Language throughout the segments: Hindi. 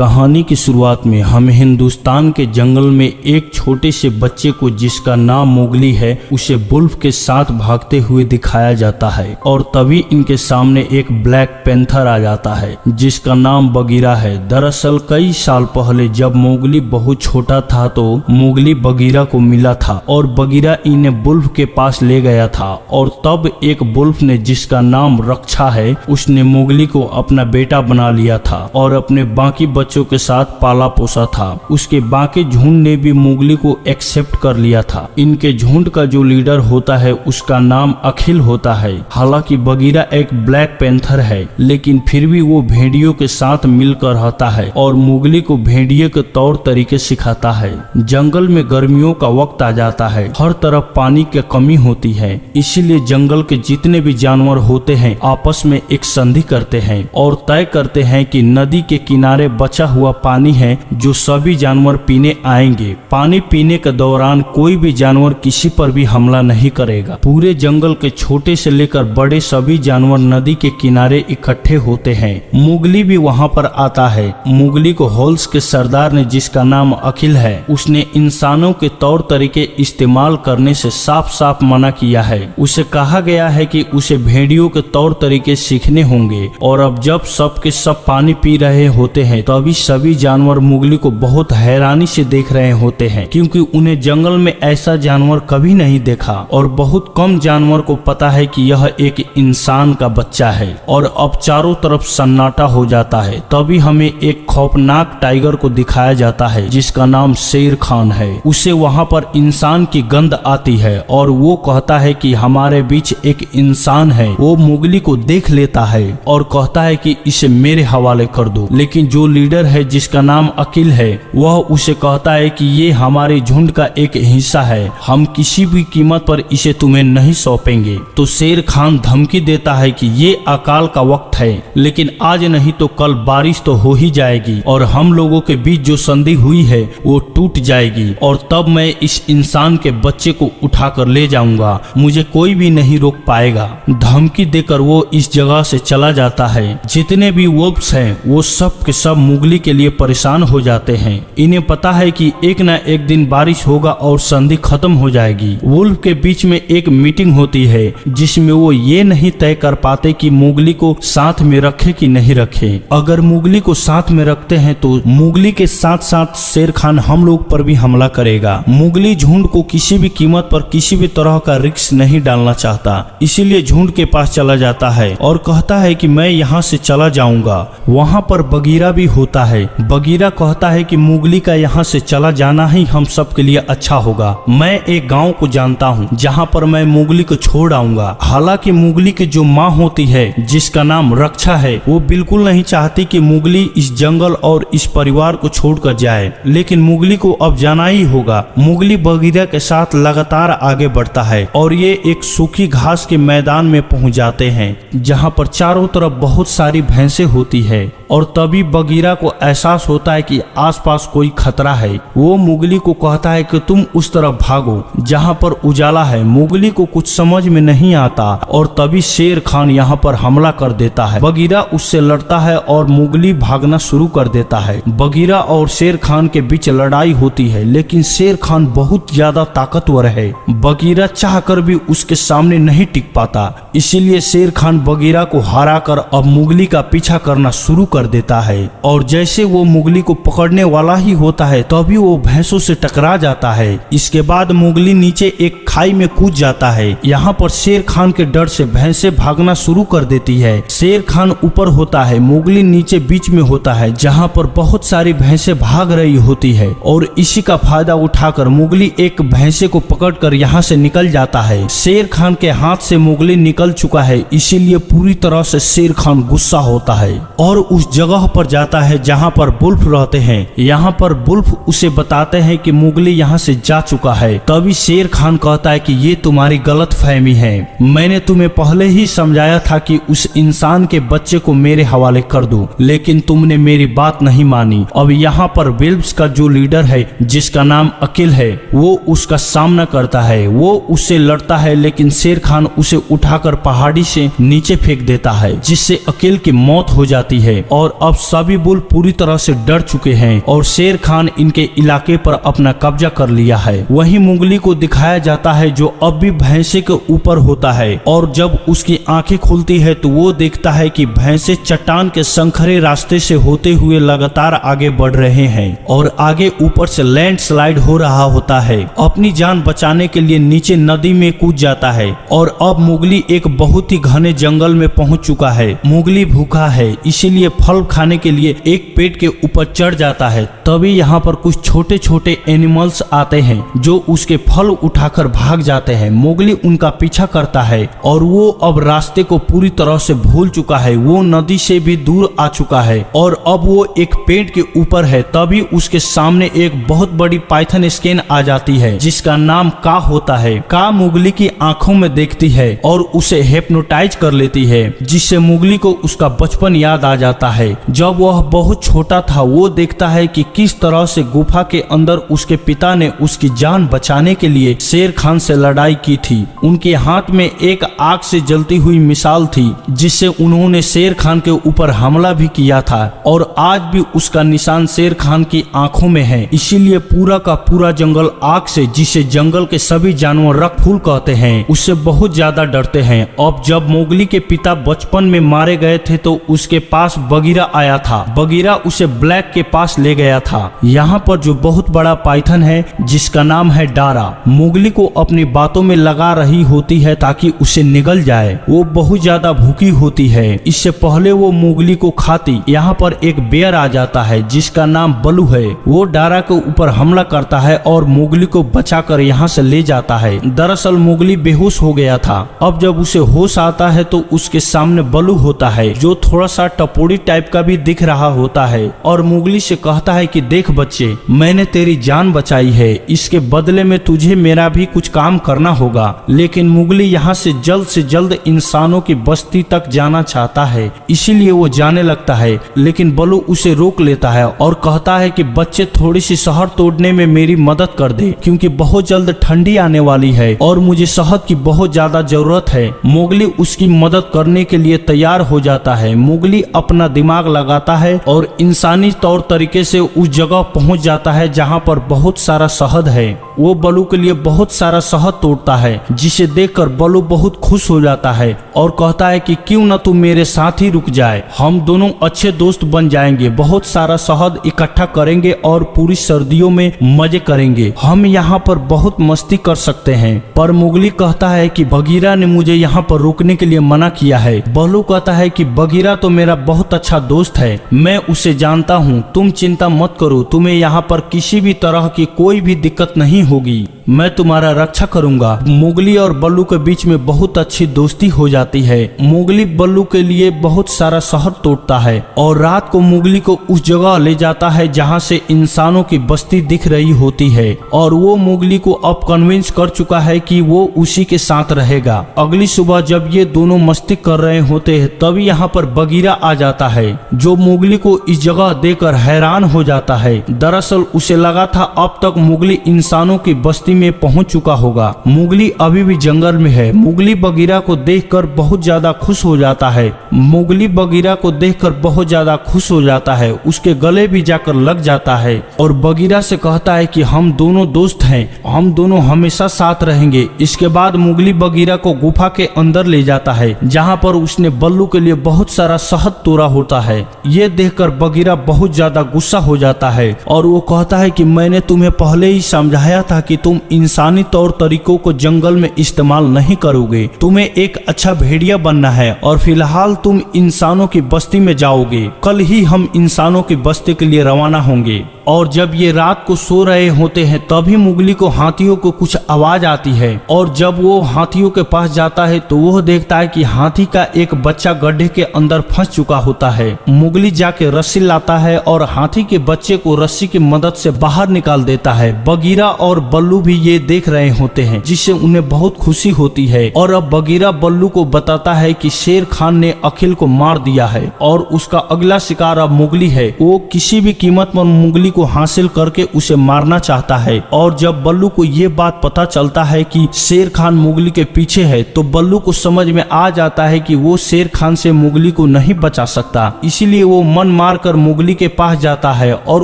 कहानी की शुरुआत में हमें हिंदुस्तान के जंगल में एक छोटे से बच्चे को, जिसका नाम मोगली है, उसे वुल्फ के साथ भागते हुए दिखाया जाता है। और तभी इनके सामने एक ब्लैक पैंथर आ जाता है जिसका नाम बगीरा है। दरअसल कई साल पहले जब मोगली बहुत छोटा था तो मोगली बगीरा को मिला था और बगीरा इन्हें वुल्फ के पास ले गया था। और तब एक वुल्फ ने, जिसका नाम रक्षा है, उसने मोगली को अपना बेटा बना लिया था और अपने बाकी बच्चों के साथ पाला पोसा था। उसके बाकी झुंड ने भी मोगली को एक्सेप्ट कर लिया था। इनके झुंड का जो लीडर होता है उसका नाम अखिल होता है। हालांकि बगीरा एक ब्लैक पैंथर है, लेकिन फिर भी वो भेड़ियों के साथ मिलकर रहता है और मोगली को भेड़िए के तौर तरीके सिखाता है। जंगल में गर्मियों का वक्त आ जाता है, हर तरफ पानी की कमी होती है, इसीलिए जंगल के जितने भी जानवर होते हैं आपस में एक संधि करते हैं और तय करते हैं कि नदी के किनारे बचा हुआ पानी है जो सभी जानवर पीने आएंगे। पानी पीने के दौरान कोई भी जानवर किसी पर भी हमला नहीं करेगा। पूरे जंगल के छोटे से लेकर बड़े सभी जानवर नदी के किनारे इकट्ठे होते हैं। मोगली भी वहां पर आता है। मोगली को होल्स के सरदार ने, जिसका नाम अखिल है, उसने इंसानों के तौर तरीके इस्तेमाल करने से साफ साफ मना किया है। उसे कहा गया है कि उसे भेड़ियों के तौर तरीके सीखने होंगे। और अब जब सब के सब पानी पी रहे होते हैं तभी सभी जानवर मोगली को बहुत हैरानी से देख रहे होते हैं, क्योंकि उन्हें जंगल में ऐसा जानवर कभी नहीं देखा और बहुत कम जानवर को पता है कि यह एक इंसान का बच्चा है। और अब चारों तरफ सन्नाटा हो जाता है। तभी हमें एक खौफनाक टाइगर को दिखाया जाता है जिसका नाम शेर खान है। उसे वहां पर इंसान की गंध आती है और वो कहता है कि हमारे बीच एक इंसान है। वो मोगली को देख लेता है और कहता है कि इसे मेरे हवाले कर दो। लेकिन जो लीडर है, जिसका नाम अखिल है, वह उसे कहता है कि ये हमारे झुंड का एक हिस्सा है, हम किसी भी कीमत पर इसे तुम्हें नहीं सौंपेंगे। तो शेर खान धमकी देता है कि ये अकाल का वक्त है, लेकिन आज नहीं तो कल बारिश तो हो ही जाएगी और हम लोगों के बीच जो संधि हुई है वो टूट जाएगी और तब मैं इस इंसान के बच्चे को उठाकर ले जाऊंगा, मुझे कोई भी नहीं रोक पाएगा। धमकी देकर वो इस जगह से चला जाता है। जितने भी वुल्फ्स हैं वो सब के सब मोगली के लिए परेशान हो जाते हैं। इन्हें पता है कि एक ना एक दिन बारिश होगा और संधि खत्म हो जाएगी। वुल्फ के बीच में एक मीटिंग होती है जिसमें वो ये नहीं तय कर पाते कि मोगली को साथ में रखे कि नहीं रखे। अगर मोगली को साथ में रखते हैं तो मोगली के साथ साथ शेर खान हम लोग पर भी हमला करेगा। मोगली झुंड को किसी भी कीमत पर किसी भी तरह का रिस्क नहीं डालना चाहता, इसीलिए झुंड के पास चला जाता है और कहता है कि मैं यहाँ से चला जाऊंगा। वहाँ पर बगीरा भी होता है। बगीरा कहता है कि मोगली का यहाँ से चला जाना ही हम सब के लिए अच्छा होगा। मैं एक गांव को जानता हूँ जहाँ पर मैं मोगली को छोड़ आऊंगा। हालांकि मोगली की जो माँ होती है, जिसका नाम रक्षा है, वो बिल्कुल नहीं चाहती कि मोगली इस जंगल और इस परिवार को छोड़कर जाए, लेकिन मोगली को अब जाना ही होगा। मोगली बगीरा के साथ लगातार आगे बढ़ता है और ये एक सूखी घास के मैदान में पहुंच जाते हैं जहाँ पर चारों तरफ बहुत सारी भैंसें होती है। और तभी बगीरा को एहसास होता है कि आसपास कोई खतरा है। वो मोगली को कहता है कि तुम उस तरफ भागो जहाँ पर उजाला है। मोगली को कुछ समझ में नहीं आता और तभी शेर खान यहाँ पर हमला कर देता है। बगीरा उससे लड़ता है और मोगली भागना शुरू कर देता है। बगीरा और शेर खान के बीच लड़ाई होती है, लेकिन शेर खान बहुत ज्यादा ताकतवर है। बगीरा चाहकर भी उसके सामने नहीं टिक पाता, इसीलिए शेर खान बगीरा को हराकर अब मोगली का पीछा करना शुरू कर देता है। और जैसे वो मोगली को पकड़ने वाला ही होता है तभी वो भैंसों से टकरा जाता है। इसके बाद मोगली नीचे एक खाई में कूद जाता है। यहाँ पर शेर खान के डर से भैंसें भागना शुरू कर देती है। शेर खान ऊपर होता है, मोगली नीचे बीच में होता है जहाँ पर बहुत सारी भैंसें भाग रही होती है। और इसी का फायदा उठाकर मोगली एक भैंसे को पकड़कर यहाँ से निकल जाता है। शेर खान के हाथ से मोगली निकल चुका है, इसीलिए पूरी तरह से शेर खान गुस्सा होता है और उस जगह पर जाता है जहाँ पर वुल्फ रहते हैं। यहाँ पर वुल्फ उसे बताते हैं कि मोगली यहाँ से जा चुका है। तभी शेर खान कहता है कि ये तुम्हारी गलत फहमी है, मैंने तुम्हें पहले ही समझाया था कि उस इंसान के बच्चे को मेरे हवाले कर दो, लेकिन तुमने मेरी बात नहीं मानी। अब यहाँ पर वुल्फ्स का जो लीडर है, जिसका नाम अखिल है, वो उसका सामना करता है। वो उससे लड़ता है, लेकिन शेर खान उसे उठाकर पहाड़ी से नीचे फेंक देता है, जिससे अखिल की मौत हो जाती है। और अब सभी बुल्फ पूरी तरह से डर चुके हैं और शेर खान इनके इलाके पर अपना कब्जा कर लिया है। वहीं मुगली को दिखाया जाता है जो अब भी भैंसे के ऊपर होता है और जब उसकी आंखें खुलती है तो वो देखता है कि भैंसे चट्टान के संखरे रास्ते से होते हुए लगातार आगे बढ़ रहे हैं और आगे ऊपर से लैंडस्लाइड हो रहा होता है। अपनी जान बचाने के लिए नीचे नदी में कूद जाता है और अब मुगली एक बहुत ही घने जंगल में पहुंच चुका है। मुगली भूखा है इसीलिए फल खाने के लिए एक पेड़ के ऊपर चढ़ जाता है। तभी यहाँ पर कुछ छोटे छोटे एनिमल्स आते हैं जो उसके फल उठाकर भाग जाते हैं। मुगली उनका पीछा करता है और वो अब रास्ते को पूरी तरह से भूल चुका है। वो नदी से भी दूर आ चुका है और अब वो एक पेड़ के ऊपर है। तभी उसके सामने एक बहुत बड़ी पाइथन स्केन आ जाती है जिसका नाम का होता है। का मुगली की आंखों में देखती है और उसे हिप्नोटाइज कर लेती है जिससे मुगली को उसका बचपन याद आ जाता है। जब वह बहुत छोटा था वो देखता है कि किस तरह से गुफा के अंदर उसके पिता ने उसकी जान बचाने के लिए शेर खान से लड़ाई की थी। उनके हाथ में एक आग से जलती हुई मिसाल थी जिससे उन्होंने शेर खान के ऊपर हमला भी किया था और आज भी उसका निशान शेर खान की आंखों में है। इसीलिए पूरा का पूरा जंगल आग से, जिसे जंगल के सभी जानवर रखफूल कहते हैं, उससे बहुत ज्यादा डरते हैं। अब जब मोगली के पिता बचपन में मारे गए थे तो उसके पास बगीरा आया था। बगीरा उसे ब्लैक के पास ले गया था। यहाँ पर जो बहुत बड़ा पाइथन है जिसका नाम है डारा, मोगली को अपनी बातों में लगा रही होती है ताकि उसे निगल जाए। वो बहुत ज्यादा भूखी होती है। इससे पहले वो मोगली को खाती, यहाँ पर एक बेयर आ जाता है जिसका नाम बलू है। वो डारा के ऊपर हमला करता है और मोगली को बचाकर यहाँ से ले जाता है। दरअसल मोगली बेहोश हो गया था। अब जब उसे होश आता है तो उसके सामने बलू होता है जो थोड़ा सा टपोरी टाइप का भी दिख रहा होता है और मोगली से कहता है कि देख बच्चे, मैंने तेरी जान बचाई है, इसके बदले में तुझे मेरा भी कुछ काम करना होगा। लेकिन मोगली यहाँ से जल्द इंसानों की बस्ती तक जाना चाहता है, इसीलिए वो जाने लगता है। लेकिन बलू उसे रोक लेता है और कहता है कि बच्चे, थोड़ी सी शहर तोड़ने में मेरी मदद कर दे क्योंकि बहुत जल्द ठंडी आने वाली है और मुझे शहद की बहुत ज्यादा जरूरत है। मोगली उसकी मदद करने के लिए तैयार हो जाता है। मोगली अपना दिमाग लगाता है और इंसानी तौर तरीके से उस जगह पहुंच जाता है जहां पर बहुत सारा शहद है। वो बलू के लिए बहुत सारा शहद तोड़ता है जिसे देखकर बलू बहुत खुश हो जाता है और कहता है कि क्यों न तू मेरे साथ ही रुक जाए, हम दोनों अच्छे दोस्त बन जाएंगे, बहुत सारा शहद इकट्ठा करेंगे और पूरी सर्दियों में मजे करेंगे। हम यहाँ पर बहुत मस्ती कर सकते हैं। पर मोगली कहता है कि बगीरा ने मुझे यहाँ पर रोकने के लिए मना किया है। बलू कहता है कि बगीरा तो मेरा बहुत अच्छा दोस्त है, मैं उसे जानता हूँ, तुम चिंता मत करो, तुम्हें यहाँ पर किसी भी तरह की कोई भी दिक्कत नहीं होगी, मैं तुम्हारा रक्षा करूंगा। मोगली और बल्लू के बीच में बहुत अच्छी दोस्ती हो जाती है। मोगली बल्लू के लिए बहुत सारा शहद तोड़ता है और रात को मोगली को उस जगह ले जाता है जहां से इंसानों की बस्ती दिख रही होती है और वो मोगली को अब कन्विंस कर चुका है कि वो उसी के साथ रहेगा। अगली सुबह जब ये दोनों मस्ती कर रहे होते हैं तभी यहाँ पर बगीरा आ जाता है जो मोगली को इस जगह देखकर हैरान हो जाता है। दरअसल उसे लगा था अब तक मोगली इंसानों की बस्ती में पहुंच चुका होगा। मोगली अभी भी जंगल में है। मोगली बगीरा को देखकर बहुत ज्यादा खुश हो जाता है। मोगली बगीरा को देखकर बहुत ज्यादा खुश हो जाता है, उसके गले भी जाकर लग जाता है और बगीरा से कहता है कि हम दोनों दोस्त हैं, हम दोनों हमेशा साथ रहेंगे। इसके बाद मोगली बगीरा को गुफा के अंदर ले जाता है जहाँ पर उसने बल्लू के लिए बहुत सारा शहद तोड़ा होता है। ये देखकर बगीरा बहुत ज्यादा गुस्सा हो जाता है और वो कहता है कि मैंने तुम्हें पहले ही समझाया था कि तुम इंसानी तौर तरीकों को जंगल में इस्तेमाल नहीं करोगे, तुम्हें एक अच्छा भेड़िया बनना है और फिलहाल तुम इंसानों की बस्ती में जाओगे। कल ही हम इंसानों की बस्ती के लिए रवाना होंगे। और जब ये रात को सो रहे होते हैं तभी मोगली को हाथियों को कुछ आवाज आती है और जब वो हाथियों के पास जाता है तो वो देखता है कि हाथी का एक बच्चा गड्ढे के अंदर फंस चुका होता है। मोगली जाके रस्सी लाता है और हाथी के बच्चे को रस्सी की मदद से बाहर निकाल देता है। बगीरा और बल्लू भी ये देख रहे होते हैं जिससे उन्हें बहुत खुशी होती है और अब बगीरा बल्लू को बताता है कि शेर खान ने अखिल को मार दिया है और उसका अगला शिकार अब मोगली है। वो किसी भी कीमत पर मोगली को हासिल करके उसे मारना चाहता है। और जब बल्लू को ये बात पता चलता है कि शेर खान मोगली के पीछे है तो बल्लू को समझ में आ जाता है कि वो शेर खान से मोगली को नहीं बचा सकता। इसीलिए वो मन मार कर मोगली के पास जाता है और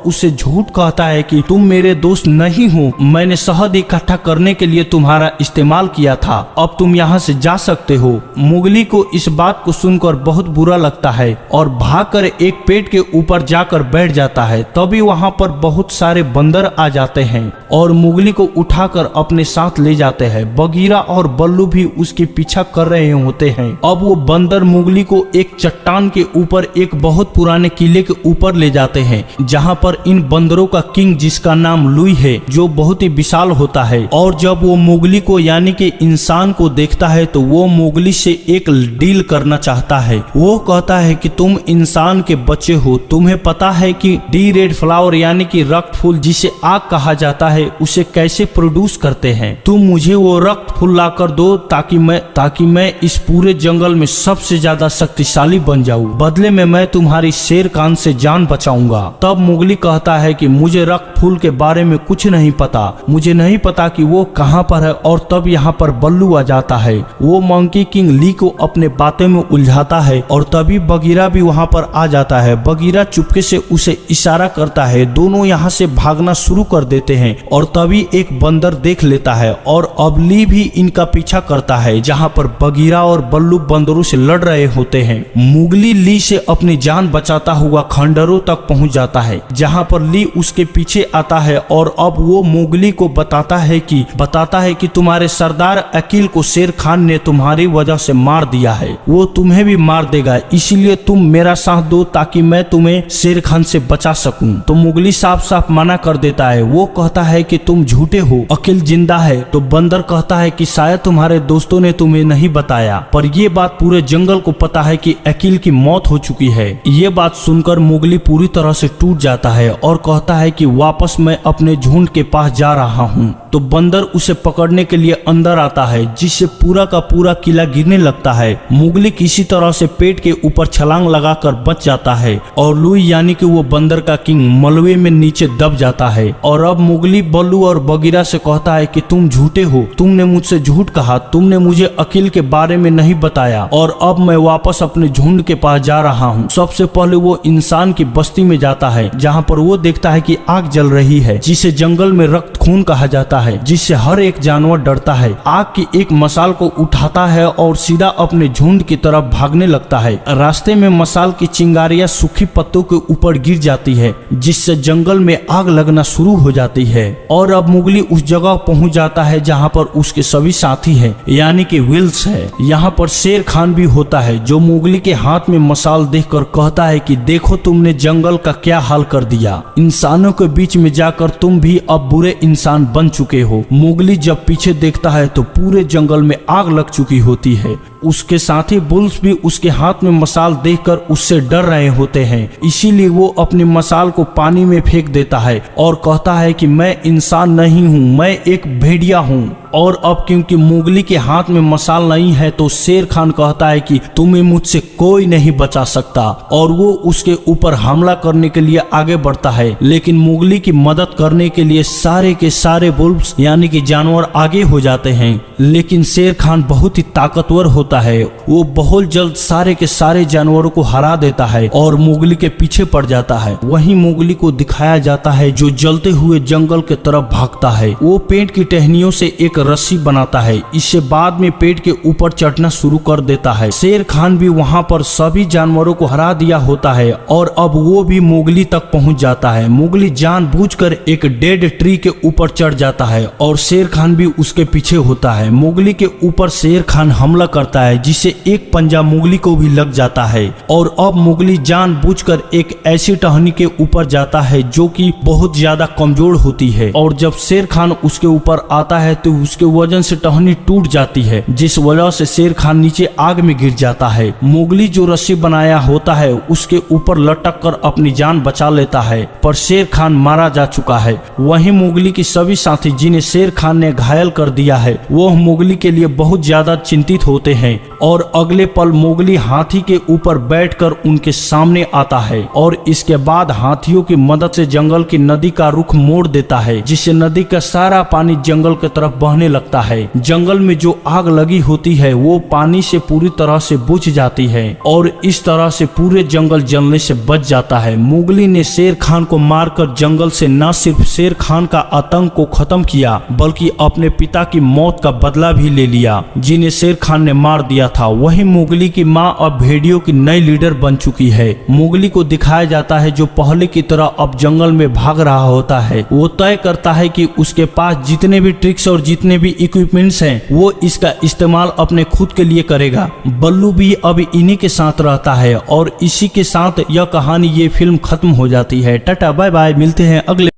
उसे झूठ कहता है कि तुम मेरे दोस्त नहीं हो, मैंने शहद इकट्ठा करने के लिए तुम्हारा इस्तेमाल किया था, अब तुम यहाँ से जा सकते हो। मोगली को इस बात को सुनकर बहुत बुरा लगता है और भागकर एक पेड़ के ऊपर जाकर बैठ जाता है। तभी वहाँ पर बहुत सारे बंदर आ जाते हैं और मोगली को उठाकर अपने साथ ले जाते हैं। बगीरा और बल्लू भी उसके पीछा कर रहे होते हैं। अब वो बंदर मोगली को एक चट्टान के ऊपर एक बहुत पुराने किले के ऊपर ले जाते हैं, जहाँ पर इन बंदरों का किंग, जिसका नाम लुई है, जो बहुत ही विशाल होता है। और जब वो मोगली को यानी कि इंसान को देखता है तो वो मोगली से एक डील करना चाहता है। वो कहता है कि तुम इंसान के बच्चे हो, तुम्हें पता है कि डी रेड फ्लावर यानी कि रक्त फूल जिसे आग कहा जाता है उसे कैसे प्रोड्यूस करते हैं। तुम मुझे वो रक्त फूल लाकर दो ताकि मैं इस पूरे जंगल में सबसे ज्यादा शक्तिशाली बन जाऊं। बदले में मैं तुम्हारी शेर खान से जान बचाऊंगा। तब मोगली कहता है कि मुझे रक्त फूल के बारे में कुछ नहीं पता, मुझे नहीं पता कि वो कहाँ पर है। और तब यहाँ पर बल्लू आ जाता है। वो मंकी किंग ली को अपने बातें में उलझाता है और तभी बगीरा भी वहाँ पर आ जाता है। बगीरा चुपके से उसे इशारा करता है। दोनों यहाँ से भागना शुरू कर देते हैं और तभी एक बंदर देख लेता है और अब ली भी इनका पीछा करता है, जहाँ पर बगीरा और बल्लू बंदरों से लड़ रहे होते हैं। मोगली ली से अपनी जान बचाता हुआ खंडरों तक पहुँच जाता है, जहाँ पर ली उसके पीछे आता है और अब वो मोगली को बताता है कि तुम्हारे सरदार अकील को शेर खान ने तुम्हारी वजह से मार दिया है, वो तुम्हें भी मार देगा, इसीलिए तुम मेरा साथ दो ताकि मैं तुम्हें शेर खान से बचा सकूं। तो मोगली साफ साफ मना कर देता है। वो कहता है कि तुम झूठे हो, अकील जिंदा है। तो बंदर कहता है कि शायद तुम्हारे दोस्तों ने तुम्हें नहीं बताया, पर ये बात पूरे जंगल को पता है कि अकील की मौत हो चुकी है। ये बात सुनकर मोगली पूरी तरह से टूट जाता है और कहता है कि वापस मैं अपने झुंड के पास जा रहा हूँ। तो बंदर उसे पकड़ने के लिए अंदर आता है, जिससे पूरा का पूरा किला गिरने लगता है। मोगली किसी तरह से पेड़ के ऊपर छलांग लगाकर बच जाता है और लुई यानी कि वो बंदर का किंग मलबे में नीचे दब जाता है। और अब मोगली बल्लू और बगीरा से कहता है कि तुम झूठे हो, तुमने मुझसे झूठ कहा, तुमने मुझे अकील के बारे में नहीं बताया और अब मैं वापस अपने झुंड के पास जा रहा हूँ। सबसे पहले वो इंसान की बस्ती में जाता है, जहाँ पर वो देखता है कि आग जल रही है, जिसे जंगल में रक्त खून कहा जाता है, जिससे हर एक जानवर डरता है। आग की एक मसाल को उठाता है और सीधा अपने झुंड की तरफ भागने लगता है। रास्ते में मसाल की चिंगारियां सूखी पत्तों के ऊपर गिर जाती है, जिससे जंगल में आग लगना शुरू हो जाती है। और अब मोगली उस जगह पहुंच जाता है जहां पर उसके सभी साथी हैं, यानी कि विल्स है। यहाँ पर शेर खान भी होता है, जो मोगली के हाथ में मसाल देखकर कहता है कि देखो तुमने जंगल का क्या हाल कर दिया, इंसानों के बीच में जाकर तुम भी अब बुरे इंसान बन चुके हो। मोगली जब पीछे देखता है तो पूरे जंगल में आग लग चुकी होती है। उसके साथी बुल्स भी उसके हाथ में मसाल देखकर उससे डर रहे होते हैं, इसीलिए वो अपनी मसाल को पानी में फेंक देता है और कहता है कि मैं इंसान नहीं हूँ, मैं एक भेड़िया हूँ। और अब क्योंकि मोगली के हाथ में मसाल नहीं है तो शेर खान कहता है कि तुम्हें मुझसे कोई नहीं बचा सकता और वो उसके ऊपर हमला करने के लिए आगे बढ़ता है। लेकिन मोगली की मदद करने के लिए सारे के सारे वुल्व्स यानी कि जानवर आगे हो जाते हैं, लेकिन शेर खान बहुत ही ताकतवर होता है। वो बहुत जल्द सारे के सारे जानवरों को हरा देता है और मोगली के पीछे पड़ जाता है। वहीं मोगली को दिखाया जाता है जो जलते हुए जंगल के तरफ भागता है। वो पेड़ की टहनियों से एक रस्सी बनाता है, इससे बाद में पेड़ के ऊपर चढ़ना शुरू कर देता है। शेर खान भी वहाँ पर सभी जानवरों को हरा दिया होता है और अब वो भी मोगली तक पहुँच जाता है। मोगली जानबूझकर एक डेड ट्री के ऊपर चढ़ जाता है और शेर खान भी उसके पीछे होता है। मोगली के ऊपर शेर खान हमला करता है, जिससे एक पंजा मोगली को भी लग जाता है और अब मोगली जानबूझकर एक ऐसी टहनी के ऊपर जाता है जो कि बहुत ज्यादा कमजोर होती है। और जब शेर खान उसके ऊपर आता है तो उसके वजन से टहनी टूट जाती है, जिस वजह से शेर खान नीचे आग में गिर जाता है। मोगली जो रस्सी बनाया होता है उसके ऊपर लटक कर अपनी जान बचा लेता है, पर शेर खान मारा जा चुका है। वहीं मोगली के सभी साथी जिन्हें शेर खान ने घायल कर दिया है वह मोगली के लिए बहुत ज्यादा चिंतित होते हैं और अगले पल मोगली हाथी के ऊपर बैठकर उनके सामने आता है और इसके बाद हाथियों की मदद से जंगल की नदी का रुख मोड़ देता है, जिससे नदी का सारा पानी जंगल की तरफ बहने लगता है। जंगल में जो आग लगी होती है वो पानी से पूरी तरह से बुझ जाती है और इस तरह से पूरे जंगल जलने से बच जाता है। मोगली ने शेर खान को मारकर जंगल से न सिर्फ शेर खान का आतंक को खत्म किया बल्कि अपने पिता की मौत का बदला भी ले लिया जिन्हें शेर खान ने मार दिया था। वहीं मोगली की माँ अब भेड़ियों की नई लीडर बन चुकी है। मोगली को दिखाया जाता है जो पहले की तरह अब जंगल में भाग रहा होता है। वो तय करता है कि उसके पास जितने भी ट्रिक्स और जितने भी इक्विपमेंट्स हैं वो इसका इस्तेमाल अपने खुद के लिए करेगा। बल्लू भी अब इन्हीं के साथ रहता है और इसी के साथ यह कहानी, ये फिल्म खत्म हो जाती है। टाटा बाय बाय, मिलते हैं अगले